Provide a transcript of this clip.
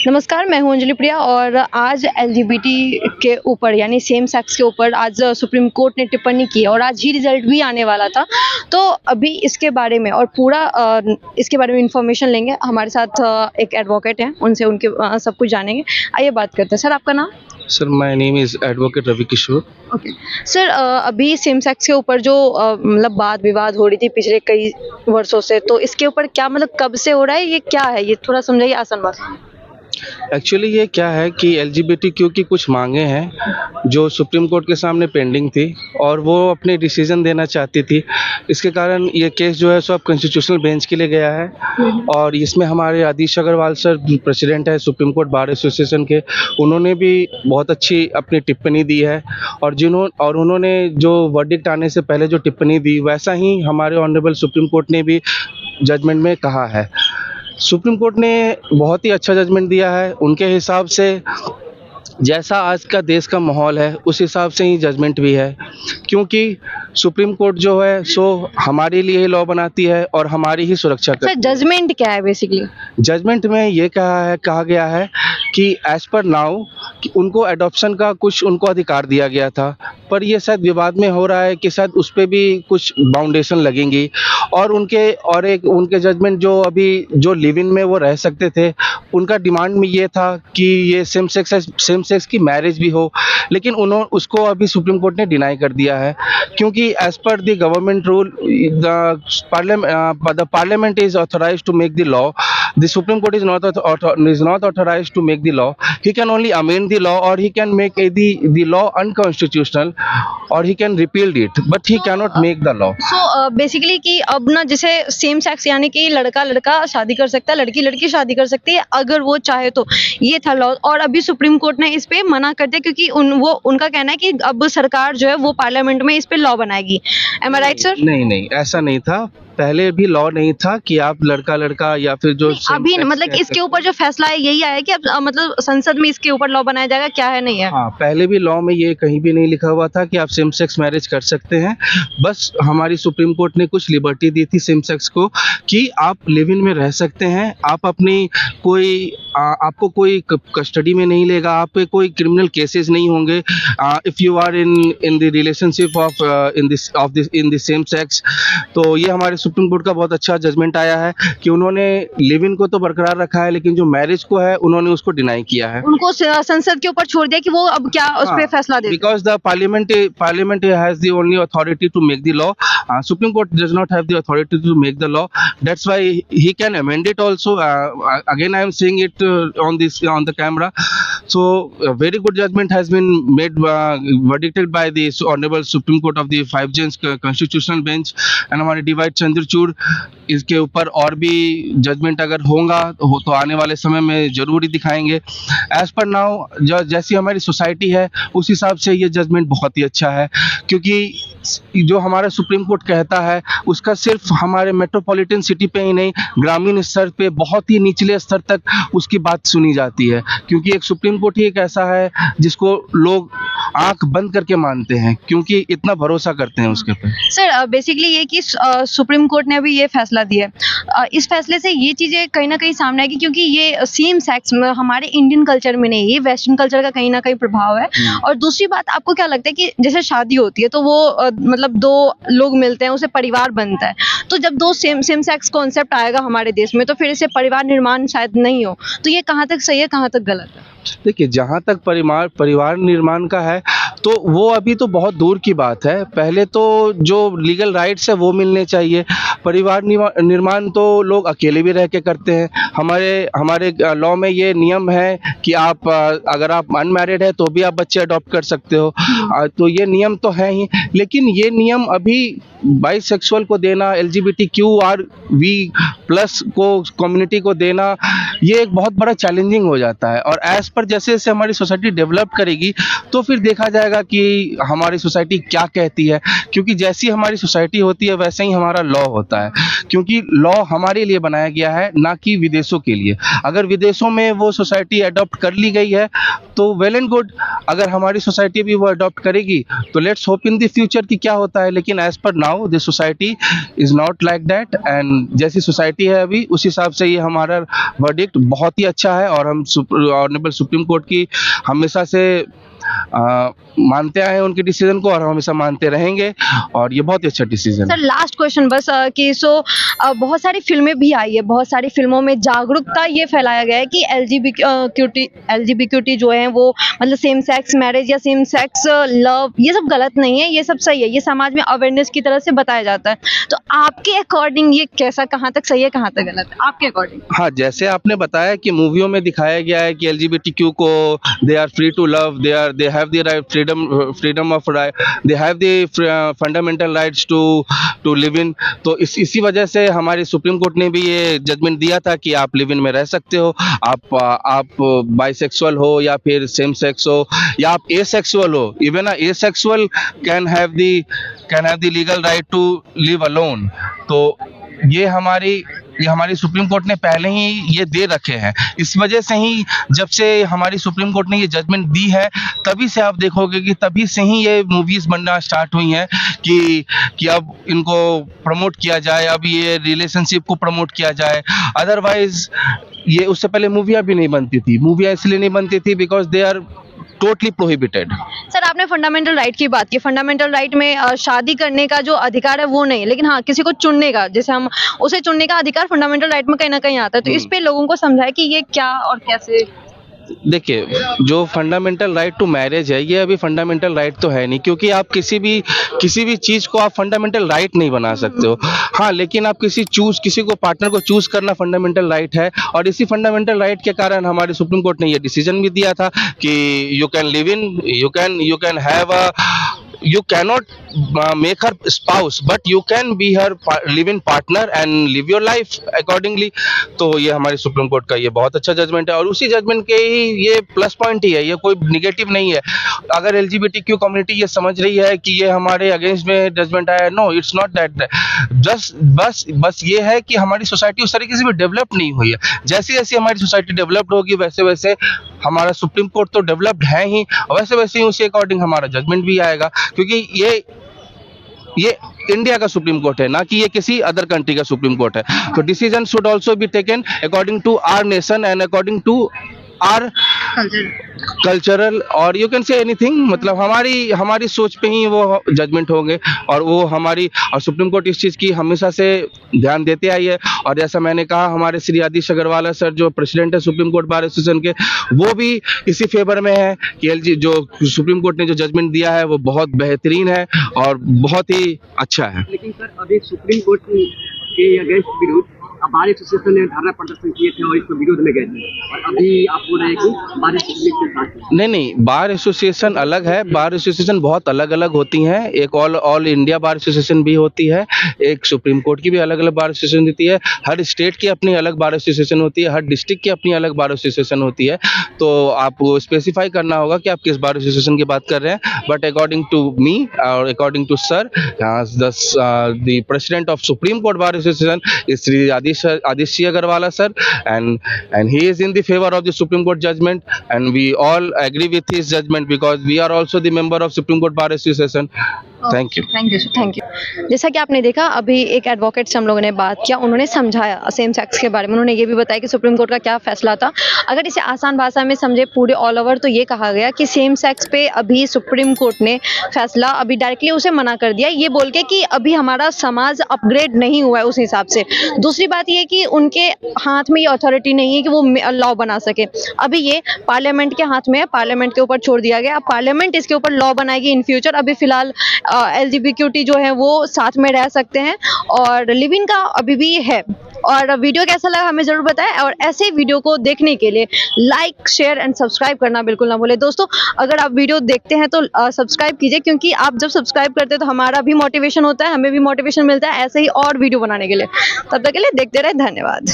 नमस्कार, मैं हूँ अंजलि प्रिया और आज एलजीबीटी के ऊपर यानी सेम सेक्स के ऊपर आज सुप्रीम कोर्ट ने टिप्पणी की और आज ही रिजल्ट भी आने वाला था। तो अभी इसके बारे में और पूरा इसके बारे में इन्फॉर्मेशन लेंगे। हमारे साथ एक एडवोकेट हैं, उनसे उनके सब कुछ जानेंगे। आइए बात करते हैं। सर, आपका नाम? Sir, my name is advocate Ravi Kishore. Okay. Sir, अभी सेम सेक्स के ऊपर जो मतलब वाद विवाद हो रही थी पिछले कई वर्षों से, तो इसके ऊपर क्या मतलब कब से हो रहा है, ये क्या है? ये थोड़ा समझाइए आसान भाषा में। एक्चुअली ये क्या है कि एलजीबीटीक्यू की कुछ मांगें हैं जो सुप्रीम कोर्ट के सामने पेंडिंग थी और वो अपने डिसीजन देना चाहती थी। इसके कारण ये केस जो है सो अब कॉन्स्टिट्यूशनल बेंच के लिए गया है और इसमें हमारे आदिश अग्रवाल सर प्रेसिडेंट है सुप्रीम कोर्ट बार एसोसिएशन के, उन्होंने भी बहुत अच्छी अपनी टिप्पणी दी है और उन्होंने जो वर्डिक्ट आने से पहले जो टिप्पणी दी वैसा ही हमारे ऑनरेबल सुप्रीम कोर्ट ने भी जजमेंट में कहा है। सुप्रीम कोर्ट ने बहुत ही अच्छा जजमेंट दिया है। उनके हिसाब से जैसा आज का देश का माहौल है उस हिसाब से ही जजमेंट भी है, क्योंकि सुप्रीम कोर्ट जो है सो हमारे लिए लॉ बनाती है और हमारी ही सुरक्षा सर, करती है। जजमेंट क्या है बेसिकली? जजमेंट में ये कहा गया है कि एज पर नाउ उनको एडॉप्शन का कुछ उनको अधिकार दिया गया था, पर ये शायद विवाद में हो रहा है कि शायद उस पर भी कुछ बाउंडेशन लगेंगी और उनके जजमेंट जो अभी जो लिव इन में वो रह सकते थे, उनका डिमांड में ये था कि ये सेम सेक्स की मैरिज भी हो, लेकिन उसको अभी सुप्रीम कोर्ट ने डिनाई कर दिया है, क्योंकि as per the government rule the parliament is authorized to make the law. The Supreme Court is not authorized to make the law. He can only amend the law, or he can make the law unconstitutional, or he can repeal it, but he cannot make the law. So basically कि अब ना जैसे same sex यानी कि लड़का लड़का शादी कर सकता है, लड़की लड़की शादी कर सकती है अगर वो चाहे तो, ये था लॉ। और अभी सुप्रीम कोर्ट ने इस पे मना कर दिया क्योंकि उनका कहना है कि अब सरकार जो है वो पार्लियामेंट में इस पे लॉ बनाएगी। एम आई राइट सर? नहीं, ऐसा नहीं था। पहले भी लॉ नहीं था कि आप लड़का लड़का या फिर जो अभी मतलब इसके ऊपर जो फैसला है यही आया कि अब मतलब संसद में इसके ऊपर लॉ बनाया जाएगा, क्या है नहीं है? हाँ, पहले भी लॉ में ये कहीं भी नहीं लिखा हुआ था कि आप सेम सेक्स मैरिज कर सकते हैं। बस हमारी सुप्रीम कोर्ट ने कुछ लिबर्टी दी थी सेम सेक्स को कि आप लिव इन में रह सकते हैं, आप अपनी आपको कोई कस्टडी में नहीं लेगा, आप पे कोई क्रिमिनल केसेस नहीं होंगे if you are in the relationship of in the same sex. तो ये हमारे सुप्रीम कोर्ट का बहुत अच्छा जजमेंट आया है कि उन्होंने लिव इन को तो बरकरार रखा है, लेकिन जो मैरिज को है उन्होंने उसको डिनाई किया है। उनको संसद के ऊपर छोड़ दिया कि वो अब क्या उस पे फैसला दे। Because the parliament has the only authority to make the law. Supreme Court does not have the authority to make the law. That's why he can amend it also. Again, I am saying it on the camera. So a very good judgment has been made, verdicted by the Honorable Supreme Court of the 5 Judge Constitutional Bench, and हमारे divide Chandrachud इसके ऊपर और भी judgement अगर होगा तो आने वाले समय में जरूर ही दिखाएंगे। एज पर नाउ जैसी हमारी सोसाइटी है उस हिसाब से ये जजमेंट बहुत ही अच्छा है, क्योंकि जो हमारा सुप्रीम कोर्ट कहता है उसका सिर्फ हमारे मेट्रोपॉलिटन सिटी पे ही नहीं, ग्रामीण स्तर पे बहुत ही निचले स्तर तक उसकी बात सुनी जाती है, क्योंकि एक सुप्रीम कोर्ट ही एक ऐसा है जिसको लोग आंख बंद करके मानते हैं, क्योंकि इतना भरोसा करते हैं उसके पे। सर, बेसिकली ये कि सुप्रीम कोर्ट ने अभी ये फैसला दिया है, इस फैसले से ये चीज़ें कहीं ना कहीं सामने आएगी क्योंकि ये सेम सेक्स में हमारे इंडियन कल्चर में नहीं, ये वेस्टर्न कल्चर का कहीं ना कहीं प्रभाव है। और दूसरी बात, आपको क्या लगता है कि जैसे शादी होती है तो वो मतलब दो लोग मिलते हैं, उसे परिवार बनता है, तो जब दो सेम सेक्स कॉन्सेप्ट आएगा हमारे देश में तो फिर इसे परिवार निर्माण शायद नहीं हो, तो ये कहाँ तक सही है, कहाँ तक गलत है? देखिए, जहाँ तक परिवार निर्माण का है तो वो अभी तो बहुत दूर की बात है। पहले तो जो लीगल राइट्स है वो मिलने चाहिए। परिवार निर्माण तो लोग अकेले भी रह के करते हैं। हमारे लॉ में ये नियम है कि आप अगर आप अनमैरिड है तो भी आप बच्चे अडॉप्ट कर सकते हो। तो ये नियम तो है ही, लेकिन ये नियम अभी बाइसेक्सुअल को देना, LGBTQRV+ को कम्युनिटी को देना, ये एक बहुत बड़ा चैलेंजिंग हो जाता है। और एज पर जैसे जैसे हमारी सोसाइटी डेवलप करेगी तो फिर देखा जाएगा जाएगा कि हमारी सोसाइटी क्या कहती है, क्योंकि जैसी हमारी सोसाइटी होती है वैसे ही हमारा लॉ होता है, क्योंकि लॉ हमारे लिए बनाया गया है ना कि विदेशों के लिए। अगर विदेशों में वो सोसाइटी अडॉप्ट कर ली गई है तो वेल एंड गुड, अगर हमारी सोसाइटी भी वो अडॉप्ट करेगी तो let's hope in the future कि क्या होता है। लेकिन as per now this society is not like that, and जैसी सोसाइटी है अभी उस हिसाब से ये हमारा वर्डिक्ट बहुत ही अच्छा है, और हम ऑनरेबल सुप्रीम कोर्ट की हमेशा से मानते आए हैं उनके डिसीजन को, और हम हमेशा मानते रहेंगे, और ये बहुत ही अच्छा डिसीजन सर है। लास्ट क्वेश्चन बस कि बहुत सारी फिल्में भी आई है, बहुत सारी फिल्मों में जागरूकता ये फैलाया गया है कि एलजीबीक्यूटी जो है वो मतलब सेम सेक्स मैरिज या सेम सेक्स लव ये सब गलत नहीं है, ये सब सही है, ये समाज में अवेयरनेस की तरह से बताया जाता है। तो आपके अकॉर्डिंग ये कैसा, कहाँ तक सही है, कहाँ तक गलत है आपके अकॉर्डिंग? हाँ, जैसे आपने बताया कि मूवियों में दिखाया गया है कि एलजीबीटीक्यू को they are free to love, they have the right freedom of right, they have the fundamental rights to live in. तो इसी वजह से हमारी सुप्रीम कोर्ट ने भी ये जजमेंट दिया था कि आप लिव इन में रह सकते हो, आप बाइसेक्सुअल हो या फिर सेम सेक्स हो या आप एसेक्सुअल हो, even a asexual can have the legal right to live alone. तो ये हमारी सुप्रीम कोर्ट ने पहले ही ये दे रखे हैं। इस वजह से ही जब से हमारी सुप्रीम कोर्ट ने ये जजमेंट दी है तभी से आप देखोगे कि तभी से ही ये मूवीज बनना स्टार्ट हुई हैं कि अब इनको प्रमोट किया जाए, अब ये रिलेशनशिप को प्रमोट किया जाए। अदरवाइज ये उससे पहले मूवियाँ भी नहीं बनती थी, मूवियाँ इसलिए नहीं बनती थी because they are totally prohibited. Sir आपने फंडामेंटल राइट की बात की, फंडामेंटल राइट में शादी करने का जो अधिकार है वो नहीं, लेकिन हाँ किसी को चुनने का, जैसे हम उसे चुनने का अधिकार फंडामेंटल राइट में कहीं ना कहीं आता है। तो इस पे लोगों को समझाए कि ये क्या और कैसे। देखिए, जो फंडामेंटल राइट टू मैरिज है ये अभी फंडामेंटल राइट तो है नहीं, क्योंकि आप किसी भी चीज़ को आप फंडामेंटल राइट नहीं बना सकते हो। हाँ, लेकिन आप किसी को पार्टनर को चूज करना फंडामेंटल राइट है, और इसी फंडामेंटल राइट के कारण हमारी सुप्रीम कोर्ट ने ये डिसीजन भी दिया था कि you can live in, you can have a, you cannot make her spouse but you can be her live-in partner and live your life accordingly। तो ये हमारी सुप्रीम कोर्ट का ये बहुत अच्छा जजमेंट है, और उसी जजमेंट के ही ये प्लस पॉइंट ही है, ये कोई निगेटिव नहीं है। अगर एलजीबीटीक्यू कम्युनिटी ये समझ रही है कि ये हमारे अगेंस्ट में जजमेंट आया है, नो इट्स नॉट दैट। बस ये है कि हमारी सोसाइटी उस तरीके से भी डेवलप नहीं हुई है। जैसे जैसे हमारी सोसाइटी डेवलप्ड होगी वैसे वैसे हमारा सुप्रीम कोर्ट तो डेवलप्ड है ही, वैसे वैसे ही उसी अकॉर्डिंग हमारा जजमेंट भी आएगा, क्योंकि ये इंडिया का सुप्रीम कोर्ट है, ना कि ये किसी अदर कंट्री का सुप्रीम कोर्ट है। तो decision should also be taken according to our nation and according to our cultural, और यू कैन से एनीथिंग, मतलब हमारी सोच पे ही वो जजमेंट होंगे, और वो और सुप्रीम कोर्ट इस चीज़ की हमेशा से ध्यान देते आई है। और जैसा मैंने कहा, हमारे श्री आदिश अग्रवाल सर जो प्रेसिडेंट है सुप्रीम कोर्ट बार एसोसिएशन के, वो भी इसी फेवर में है कि जो सुप्रीम कोर्ट ने जो जजमेंट दिया है वो बहुत बेहतरीन है और बहुत ही अच्छा है। लेकिन सर अभी सुप्रीम कोर्ट के अगेंस्ट विरोध बार एसोसिएशन ने धरना प्रदर्शन किए थे और इसको विरोध में गए थे, और अभी आप बोल रहे हैं कि बार एसोसिएशन के साथ। नहीं, बार एसोसिएशन अलग है। बार एसोसिएशन बहुत अलग अलग होती हैं, एक ऑल इंडिया बार एसोसिएशन भी होती है, एक सुप्रीम कोर्ट की भी अलग अलग बार एसोसिएशन होती है, हर स्टेट की अपनी अलग बार एसोसिएशन होती है, हर डिस्ट्रिक्ट की अपनी अलग बार एसोसिएशन होती है। तो आपको स्पेसिफाई करना होगा कि आप किस बार एसोसिएशन की बात कर रहे हैं। बट अकॉर्डिंग टू मी और according to sir, the president of supreme court bar association is Shri Adishya Agarwala sir, and he is in the favor of the Supreme Court judgment, and we all agree with his judgment because we are also the member of Supreme Court Bar Association। Thank you. Thank you. जैसा कि आपने देखा, अभी एक advocate से हम लोगों ने बात किया, उन्होंने समझाया सेम सेक्स के बारे में, उन्होंने ये भी बताया कि सुप्रीम कोर्ट का क्या फैसला था। अगर इसे आसान भाषा में समझे पूरे ऑल ओवर, तो ये कहा गया कि सेम सेक्स पे अभी सुप्रीम कोर्ट ने फैसला अभी डायरेक्टली उसे मना कर दिया, ये बोल के कि अभी हमारा समाज अपग्रेड नहीं हुआ है उस हिसाब से। दूसरी बात ये कि उनके हाथ में ये अथॉरिटी नहीं है कि वो लॉ बना सके, अभी ये पार्लियामेंट के हाथ में है, पार्लियामेंट के ऊपर छोड़ दिया गया। अब पार्लियामेंट इसके ऊपर लॉ बनाएगी इन फ्यूचर। अभी फिलहाल एलजीबीक्यूटी जो है वो साथ में रह सकते हैं, और लिव इन का अभी भी है। और वीडियो कैसा लगा हमें जरूर बताएं, और ऐसे वीडियो को देखने के लिए लाइक शेयर एंड सब्सक्राइब करना बिल्कुल ना भूलें। दोस्तों, अगर आप वीडियो देखते हैं तो सब्सक्राइब कीजिए, क्योंकि आप जब सब्सक्राइब करते हैं तो हमारा भी मोटिवेशन होता है, हमें भी मोटिवेशन मिलता है ऐसे ही और वीडियो बनाने के लिए। तब तक के लिए देखते रहे, धन्यवाद।